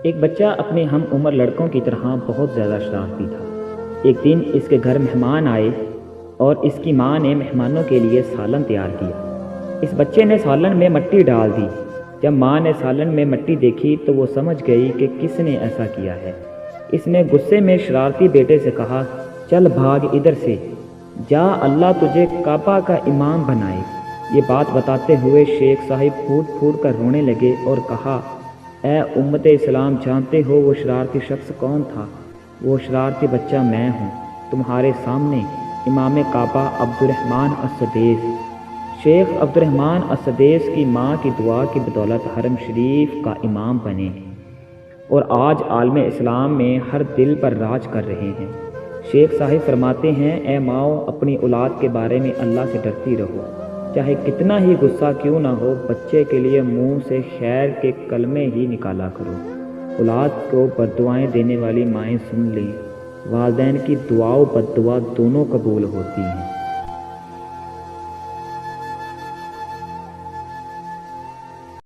ایک بچہ اپنے ہم عمر لڑکوں کی طرح بہت زیادہ شرارتی تھا۔ ایک دن اس کے گھر مہمان آئے اور اس کی ماں نے مہمانوں کے لیے سالن تیار کیا۔ اس بچے نے سالن میں مٹی ڈال دی۔ جب ماں نے سالن میں مٹی دیکھی تو وہ سمجھ گئی کہ کس نے ایسا کیا ہے۔ اس نے غصے میں شرارتی بیٹے سے کہا، چل بھاگ ادھر سے، جا اللہ تجھے کعبہ کا امام بنائے۔ یہ بات بتاتے ہوئے شیخ صاحب پھوٹ پھوٹ کر رونے لگے اور کہا، اے امت اسلام، جانتے ہو وہ شرارتی شخص کون تھا؟ وہ شرارتی بچہ میں ہوں، تمہارے سامنے امام کعبہ عبدالرحمن السدیس۔ شیخ عبدالرحمن السدیس کی ماں کی دعا کی بدولت حرم شریف کا امام بنے اور آج عالم اسلام میں ہر دل پر راج کر رہے ہیں۔ شیخ صاحب فرماتے ہیں، اے ماؤں، اپنی اولاد کے بارے میں اللہ سے ڈرتی رہو، چاہے کتنا ہی غصہ کیوں نہ ہو، بچے کے لیے منہ سے خیر کے کلمے ہی نکالا کرو۔ اولاد کو بددعائیں دینے والی مائیں سن لیں، والدین کی دعا و بد دعا دونوں قبول ہوتی ہیں۔